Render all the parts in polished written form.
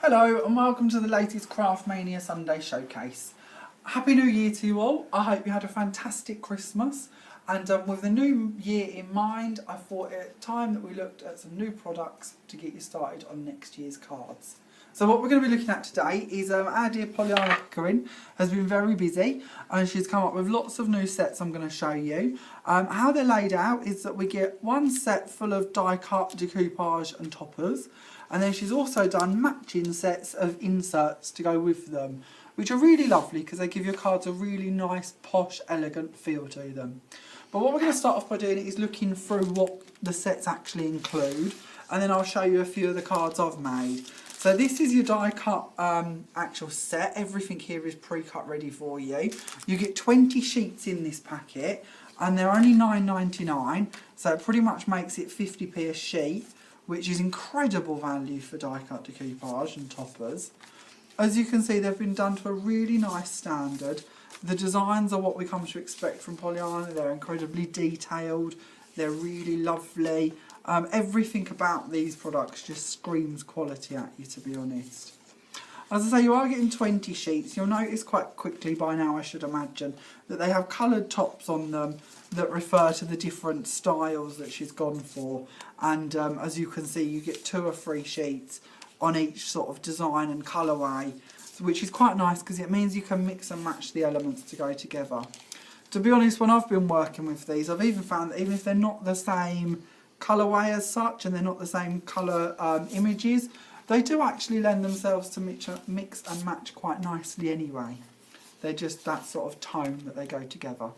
Hello and welcome to the latest Craft Mania Sunday Showcase. Happy New Year to you all. I hope you had a fantastic Christmas, and with the new year in mind I thought it time that we looked at some new products to get you started on next year's cards. So what we're going to be looking at today is Addie Pollyanna Pickering has been very busy and she's come up with lots of new sets I'm going to show you. How they're laid out is that we get one set full of die cut, decoupage and toppers, and then she's also done matching sets of inserts to go with them, which are really lovely because they give your cards a really nice, posh, elegant feel to them. But what we're going to start off by doing is looking through what the sets actually include, and then I'll show you a few of the cards I've made. So this is your die cut actual set. Everything here is pre-cut ready for you. You get 20 sheets in this packet and they're only $9.99, so it pretty much makes it 50p a sheet, which is incredible value for die cut, decoupage and toppers. As you can see, they've been done to a really nice standard. The designs are what we come to expect from Pollyanna. They're incredibly detailed, they're really lovely. Everything about these products just screams quality at you, to be honest. As I say, you are getting 20 sheets. You'll notice quite quickly by now, I should imagine, that they have coloured tops on them that refer to the different styles that she's gone for. And as you can see, you get 2 or 3 sheets on each sort of design and colourway, which is quite nice because it means you can mix and match the elements to go together. To be honest, when I've been working with these, I've even found that even if they're not the same colourway as such and they're not the same colour images, they do actually lend themselves to mix and match quite nicely anyway. They're just that sort of tone that they go together.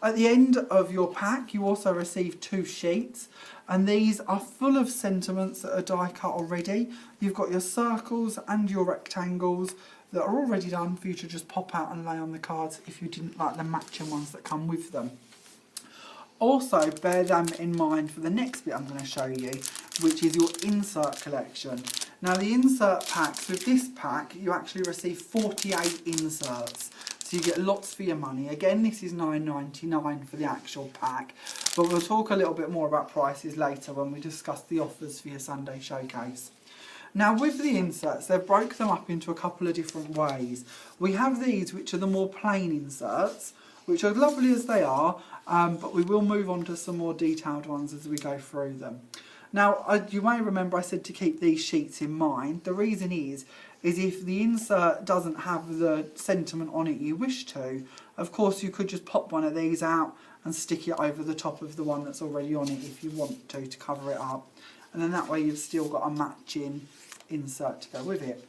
At the end of your pack you also receive 2 sheets, and these are full of sentiments that are die cut already. You've got your circles and your rectangles that are already done for you to just pop out and lay on the cards if you didn't like the matching ones that come with them. Also bear them in mind for the next bit I'm going to show you, which is your insert collection. Now the insert packs, with this pack you actually receive 48 inserts, so you get lots for your money. Again, this is $9.99 for the actual pack, but we'll talk a little bit more about prices later when we discuss the offers for your Sunday showcase. Now with the inserts, they've broke them up into a couple of different ways. We have these which are the more plain inserts, which are lovely as they are, but we will move on to some more detailed ones as we go through them. Now, you may remember I said to keep these sheets in mind. The reason is if the insert doesn't have the sentiment on it you wish to, of course you could just pop one of these out and stick it over the top of the one that's already on it if you want to cover it up. And then that way you've still got a matching insert to go with it.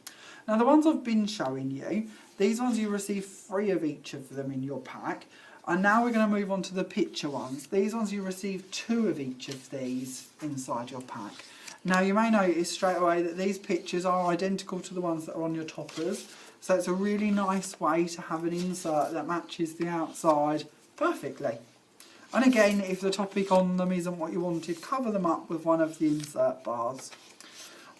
Now the ones I've been showing you, these ones you receive 3 of each of them in your pack. And now we're going to move on to the picture ones. These ones you receive 2 of each of these inside your pack. Now you may notice straight away that these pictures are identical to the ones that are on your toppers. So it's a really nice way to have an insert that matches the outside perfectly. And again, if the topic on them isn't what you wanted, cover them up with one of the insert bars.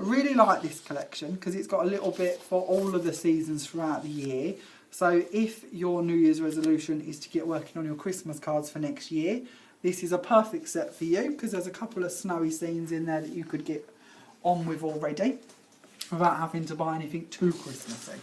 I really like this collection because it's got a little bit for all of the seasons throughout the year. So if your New Year's resolution is to get working on your Christmas cards for next year, this is a perfect set for you because there's a couple of snowy scenes in there that you could get on with already without having to buy anything too Christmassy.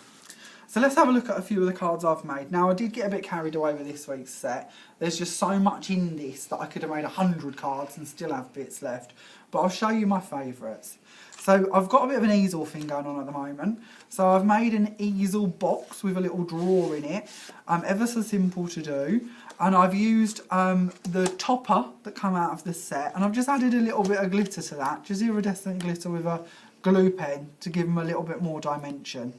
So let's have a look at a few of the cards I've made. Now I did get a bit carried away with this week's set. There's just so much in this that I could have made 100 cards and still have bits left. But I'll show you my favourites. So I've got a bit of an easel thing going on at the moment. So I've made an easel box with a little drawer in it. Ever so simple to do. And I've used the topper that come out of the set. And I've just added a little bit of glitter to that. Just iridescent glitter with a glue pen to give them a little bit more dimension.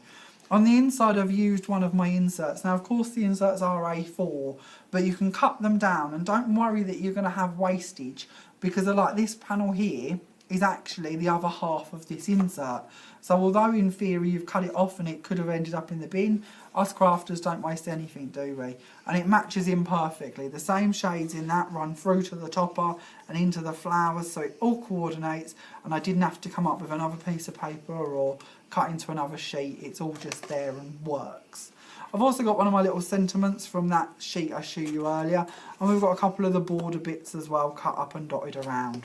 On the inside I've used one of my inserts. Now of course the inserts are A4, but you can cut them down and don't worry that you're going to have wastage, because like this panel here is actually the other half of this insert. So although in theory you've cut it off and it could have ended up in the bin, us crafters don't waste anything, do we? And it matches in perfectly. The same shades in that run through to the topper and into the flowers, so it all coordinates, and I didn't have to come up with another piece of paper or cut into another sheet. It's all just there and works. I've also got one of my little sentiments from that sheet I showed you earlier, and we've got a couple of the border bits as well cut up and dotted around.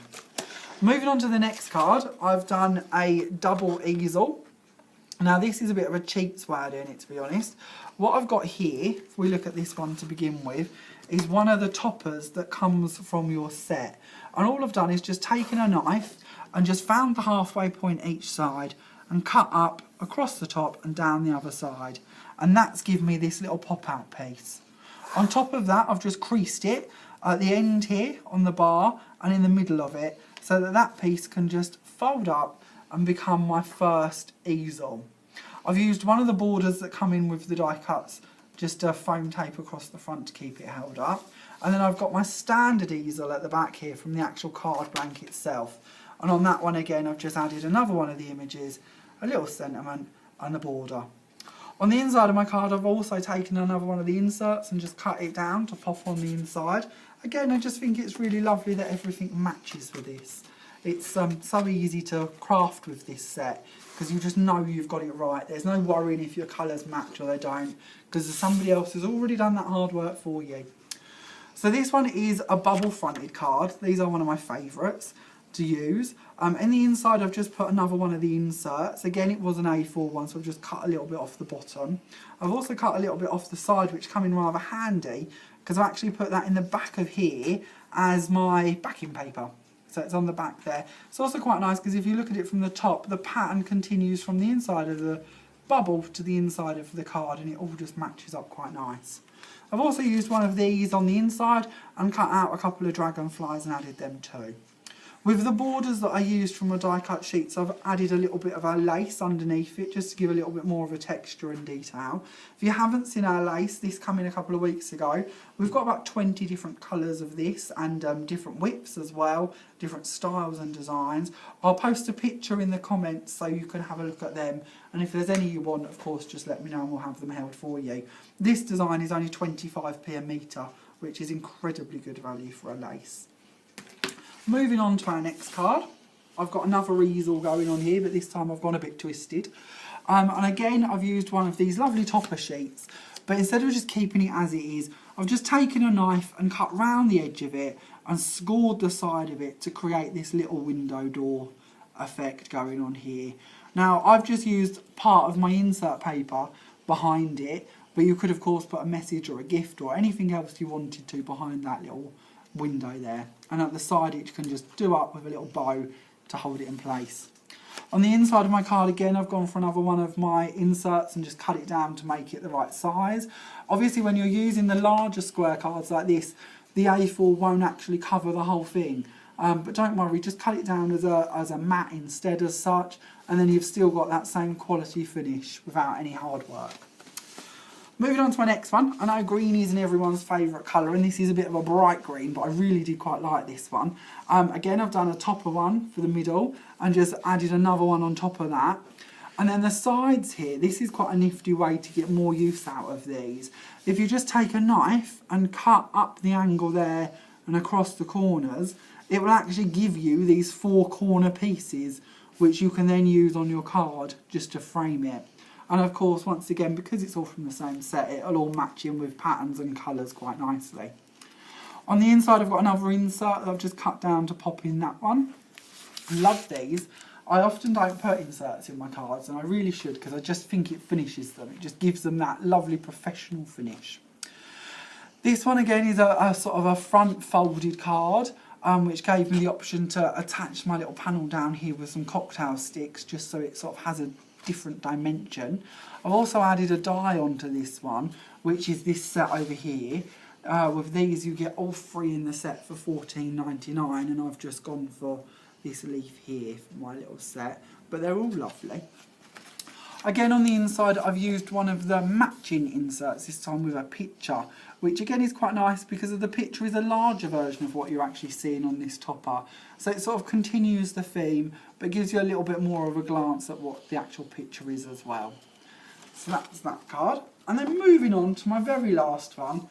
Moving on to the next card, I've done a double easel. Now this is a bit of a cheats way of doing it, to be honest. What I've got here, if we look at this one to begin with, is one of the toppers that comes from your set. And all I've done is just taken a knife and just found the halfway point each side and cut up across the top and down the other side. And that's given me this little pop-out piece. On top of that, I've just creased it at the end here on the bar and in the middle of it, so that that piece can just fold up and become my first easel. I've used one of the borders that come in with the die cuts, just a foam tape across the front to keep it held up. And then I've got my standard easel at the back here from the actual card blank itself. And on that one again, I've just added another one of the images, a little sentiment and a border. On the inside of my card, I've also taken another one of the inserts and just cut it down to pop on the inside. Again, I just think it's really lovely that everything matches with this. It's so easy to craft with this set because you just know you've got it right. There's no worrying if your colours match or they don't, because somebody else has already done that hard work for you. So this one is a bubble fronted card. These are one of my favourites to use. In the inside I've just put another one of the inserts. Again, it was an A4 one, so I've just cut a little bit off the bottom. I've also cut a little bit off the side, which come in rather handy because I've actually put that in the back of here as my backing paper. So it's on the back there. It's also quite nice because if you look at it from the top, the pattern continues from the inside of the bubble to the inside of the card, and it all just matches up quite nice. I've also used one of these on the inside and cut out a couple of dragonflies and added them too. With the borders that I used from my die cut sheets, I've added a little bit of our lace underneath it just to give a little bit more of a texture and detail. If you haven't seen our lace, this came in a couple of weeks ago. We've got about 20 different colours of this and different widths as well, different styles and designs. I'll post a picture in the comments so you can have a look at them, and if there's any you want, of course, just let me know and we'll have them held for you. This design is only 25p a metre, which is incredibly good value for a lace. Moving on to our next card, I've got another easel going on here, but this time I've gone a bit twisted. And again, I've used one of these lovely topper sheets, but instead of just keeping it as it is, I've just taken a knife and cut round the edge of it and scored the side of it to create this little window door effect going on here. Now, I've just used part of my insert paper behind it, but you could of course put a message or a gift or anything else you wanted to behind that little window there, and at the side it can just do up with a little bow to hold it in place. On the inside of my card again, I've gone for another one of my inserts and just cut it down to make it the right size. Obviously when you're using the larger square cards like this, the A4 won't actually cover the whole thing, but don't worry, just cut it down as a mat instead as such, and then you've still got that same quality finish without any hard work. Moving on to my next one. I know green isn't everyone's favourite colour, and this is a bit of a bright green, but I really did quite like this one. Again, I've done a topper one for the middle and just added another one on top of that. And then the sides here, this is quite a nifty way to get more use out of these. If you just take a knife and cut up the angle there and across the corners, it will actually give you these 4 corner pieces, which you can then use on your card just to frame it. And of course, once again, because it's all from the same set, it'll all match in with patterns and colours quite nicely. On the inside, I've got another insert that I've just cut down to pop in that one. I love these. I often don't put inserts in my cards, and I really should, because I just think it finishes them. It just gives them that lovely professional finish. This one again is a sort of a front folded card, which gave me the option to attach my little panel down here with some cocktail sticks, just so it sort of has a different dimension. I've also added a die onto this one, which is this set over here. With these you get all 3 in the set for $14.99, and I've just gone for this leaf here for my little set, but they're all lovely. Again, on the inside I've used one of the matching inserts, this time with a picture, which again is quite nice because the picture is a larger version of what you're actually seeing on this topper. So it sort of continues the theme, but gives you a little bit more of a glance at what the actual picture is as well. So that's that card. And then moving on to my very last one,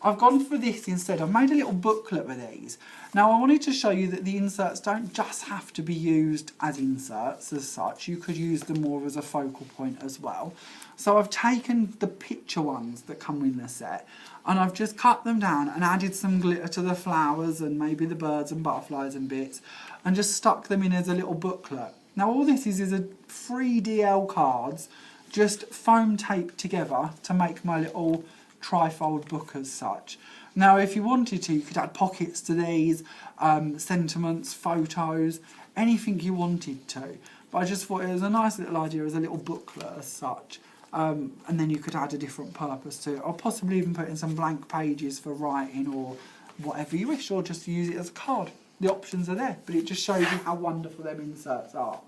I've gone for this instead. I've made a little booklet with these. Now I wanted to show you that the inserts don't just have to be used as inserts as such. You could use them more as a focal point as well. So I've taken the picture ones that come in the set and I've just cut them down and added some glitter to the flowers and maybe the birds and butterflies and bits, and just stuck them in as a little booklet. Now all this is a 3DL cards, just foam taped together to make my little trifold book as such. Now if you wanted to, you could add pockets to these, sentiments, photos, anything you wanted to. But I just thought it was a nice little idea as a little booklet as such. And then you could add a different purpose to it, or possibly even put in some blank pages for writing or whatever you wish, or just use it as a card. The options are there, but it just shows you how wonderful them inserts are.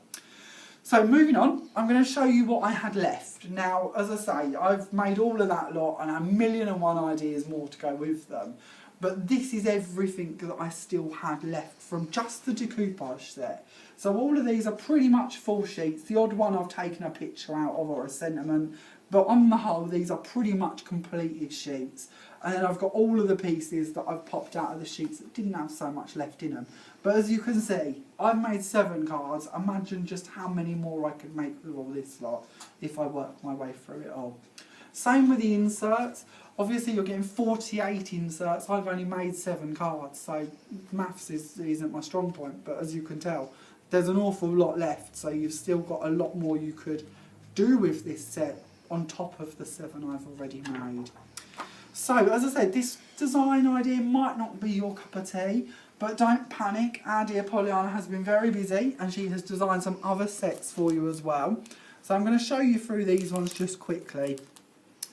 So moving on, I'm going to show you what I had left. Now, as I say, I've made all of that lot and 1,000,001 ideas more to go with them. But this is everything that I still had left from just the decoupage set. So all of these are pretty much full sheets. The odd one I've taken a picture out of or a sentiment. But on the whole, these are pretty much completed sheets. And then I've got all of the pieces that I've popped out of the sheets that didn't have so much left in them. But as you can see, I've made 7 cards. Imagine just how many more I could make with all this lot if I work my way through it all. Same with the inserts. Obviously you're getting 48 inserts. I've only made 7 cards, so maths isn't my strong point. But as you can tell, there's an awful lot left. So you've still got a lot more you could do with this set on top of the 7 I've already made. So, as I said, this design idea might not be your cup of tea, but don't panic. Addie Pollyanna has been very busy and she has designed some other sets for you as well. So I'm going to show you through these ones just quickly.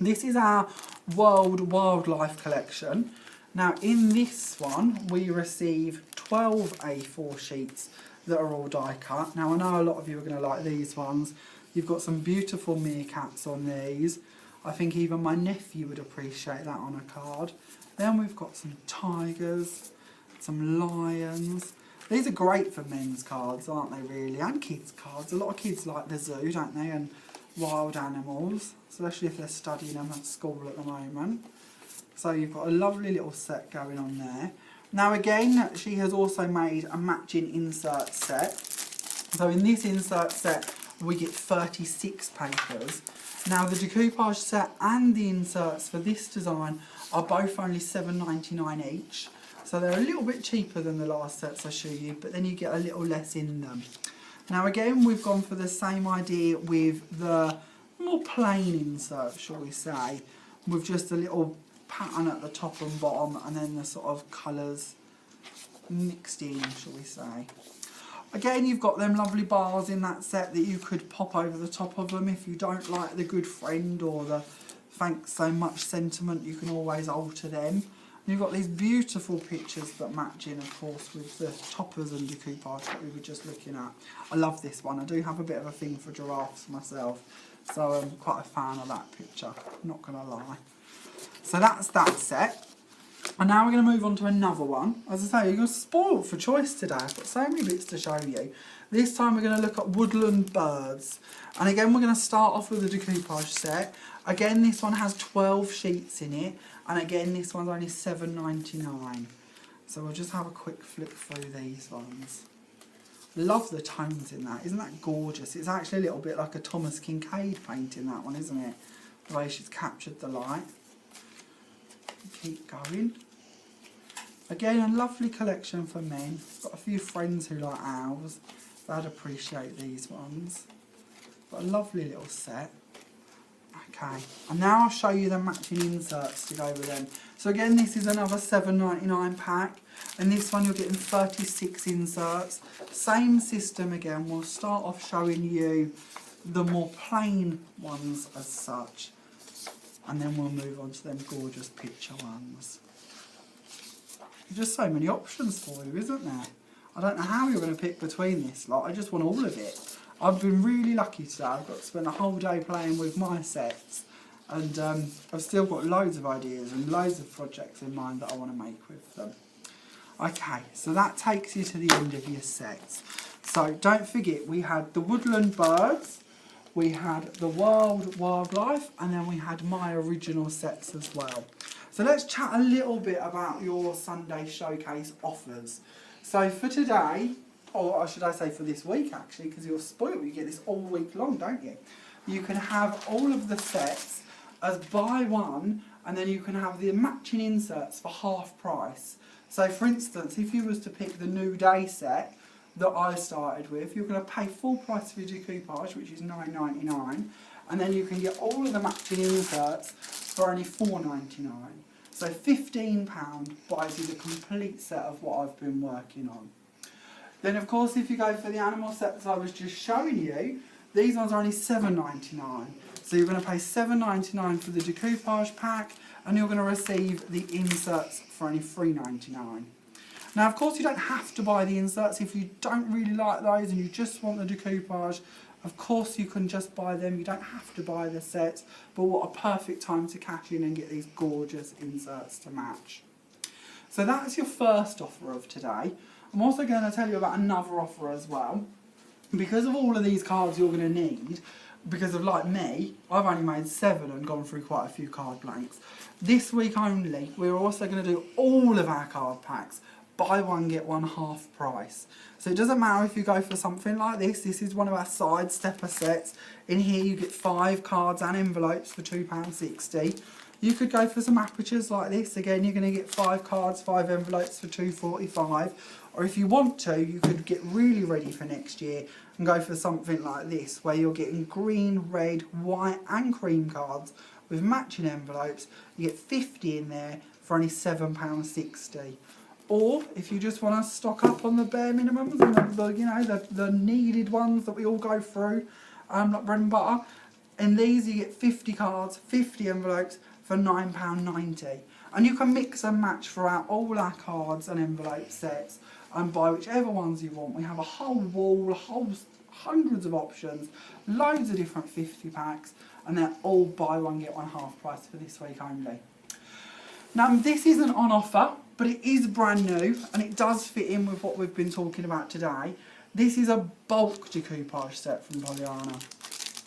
This is our World Wildlife collection. Now, in this one, we receive 12 A4 sheets that are all die cut. Now, I know a lot of you are going to like these ones. You've got some beautiful meerkats on these. I think even my nephew would appreciate that on a card. Then we've got some tigers, some lions. These are great for men's cards, aren't they really? And kids' cards. A lot of kids like the zoo, don't they? And wild animals, especially if they're studying them at school at the moment. So you've got a lovely little set going on there. Now again, she has also made a matching insert set. So in this insert set, we get 36 papers. Now the decoupage set and the inserts for this design are both only $7.99 each. So they're a little bit cheaper than the last sets I show you, but then you get a little less in them. Now again, we've gone for the same idea with the more plain insert, shall we say, with just a little pattern at the top and bottom and then the sort of colours mixed in, shall we say. Again, you've got them lovely bars in that set that you could pop over the top of them if you don't like the good friend or the thanks so much sentiment. You can always alter them. And you've got these beautiful pictures that match in, of course, with the toppers and decoupage that we were just looking at. I love this one. I do have a bit of a thing for giraffes myself, so I'm quite a fan of that picture, not going to lie. So that's that set. And now we're going to move on to another one. As I say, you're spoiled for choice today. I've got so many bits to show you. This time we're going to look at woodland birds. And again, we're going to start off with the decoupage set. Again, this one has 12 sheets in it. And again, this one's only $7.99. So we'll just have a quick flip through these ones. Love the tones in that. Isn't that gorgeous? It's actually a little bit like a Thomas Kincaid painting, that one, isn't it? The way she's captured the light. Keep going. Again, a lovely collection for men. Got a few friends who like owls. They'd appreciate these ones. Got a lovely little set. Okay, and now I'll show you the matching inserts to go with them. So again, this is another $7.99 pack, and this one you're getting 36 inserts. Same system again. We'll start off showing you the more plain ones as such, and then we'll move on to them gorgeous picture ones. Just so many options for you, isn't there? I don't know how you're going to pick between this lot. I just want all of it. I've been really lucky today. I've got to spend a whole day playing with my sets, and I've still got loads of ideas and loads of projects in mind that I want to make with them. Okay, so that takes you to the end of your sets. So don't forget, we had the woodland birds, we had the world wildlife, and then we had my original sets as well. So let's chat a little bit about your Sunday Showcase offers. So for today, or should I say for this week actually, because you're spoiled, you get this all week long, don't you? You can have all of the sets as buy one, and then you can have the matching inserts for half price. So for instance, if you was to pick the New Day set, that I started with. You're going to pay full price for your decoupage, which is £9.99, and then you can get all of the matching inserts for only £4.99. So £15 buys you the complete set of what I've been working on. Then of course if you go for the animal sets I was just showing you, these ones are only £7.99. So you're going to pay £7.99 for the decoupage pack, and you're going to receive the inserts for only £3.99. Now of course you don't have to buy the inserts if you don't really like those and you just want the decoupage. Of course you can just buy them, you don't have to buy the set, but what a perfect time to cash in and get these gorgeous inserts to match. So that's your first offer of today. I'm also going to tell you about another offer as well. Because of all of these cards you're going to need, because of like me, I've only made 7 and gone through quite a few card blanks. This week only, we're also going to do all of our card packs. Buy one, get one half price. So it doesn't matter if you go for something like this. This is one of our side stepper sets. In here you get 5 cards and envelopes for £2.60. You could go for some apertures like this. Again, you're going to get 5 cards, 5 envelopes for £2.45. Or if you want to, you could get really ready for next year and go for something like this, where you're getting green, red, white and cream cards with matching envelopes. You get 50 in there for only £7.60. Or if you just want to stock up on the bare minimums and the needed ones that we all go through, like bread and butter, in these you get 50 cards, 50 envelopes for £9.90. And you can mix and match throughout all our cards and envelope sets and buy whichever ones you want. We have a whole wall, hundreds of options, loads of different 50 packs, and they're all buy one get one half price for this week only. Now this isn't on offer, but it is brand new and it does fit in with what we've been talking about today. This is a bulk decoupage set from Pollyanna.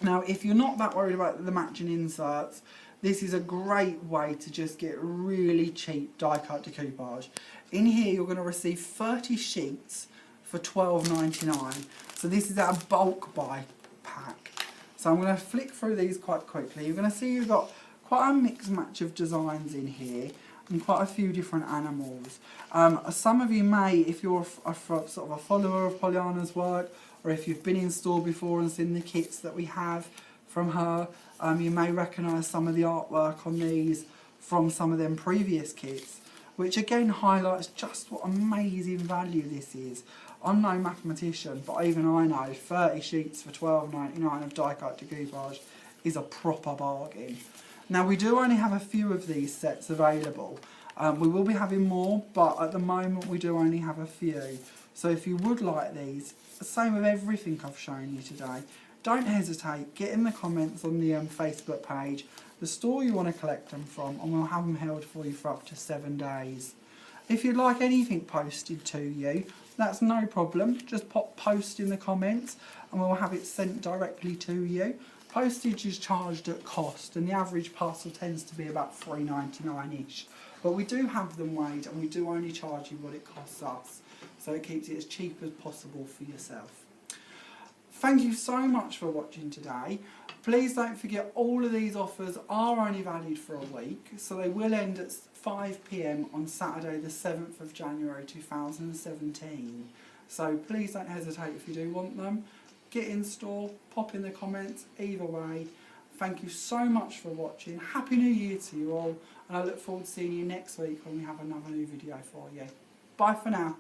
Now if you're not that worried about the matching inserts, this is a great way to just get really cheap die cut decoupage. In here you're going to receive 30 sheets for £12.99. So this is our bulk buy pack. So I'm going to flick through these quite quickly. You're going to see you've got quite a mixed match of designs in here and quite a few different animals. Some of you may, if you're sort of a follower of Pollyanna's work, or if you've been in store before and seen the kits that we have from her, you may recognise some of the artwork on these from some of them previous kits, which again highlights just what amazing value this is. I'm no mathematician, but even I know 30 sheets for £12.99 of die cut decoupage is a proper bargain. Now we do only have a few of these sets available. We will be having more, but at the moment we do only have a few. So if you would like these, same with everything I've shown you today, don't hesitate, get in the comments on the Facebook page, the store you want to collect them from, and we'll have them held for you for up to 7 days. If you'd like anything posted to you, that's no problem, just pop post in the comments and we'll have it sent directly to you. Postage is charged at cost and the average parcel tends to be about £3.99-ish. But we do have them weighed and we do only charge you what it costs us. So it keeps it as cheap as possible for yourself. Thank you so much for watching today. Please don't forget all of these offers are only valid for a week. So they will end at 5 PM on Saturday the 7th of January 2017. So please don't hesitate if you do want them. Get in store, pop in the comments, either way. Thank you so much for watching. Happy New Year to you all, and I look forward to seeing you next week when we have another new video for you. Bye for now.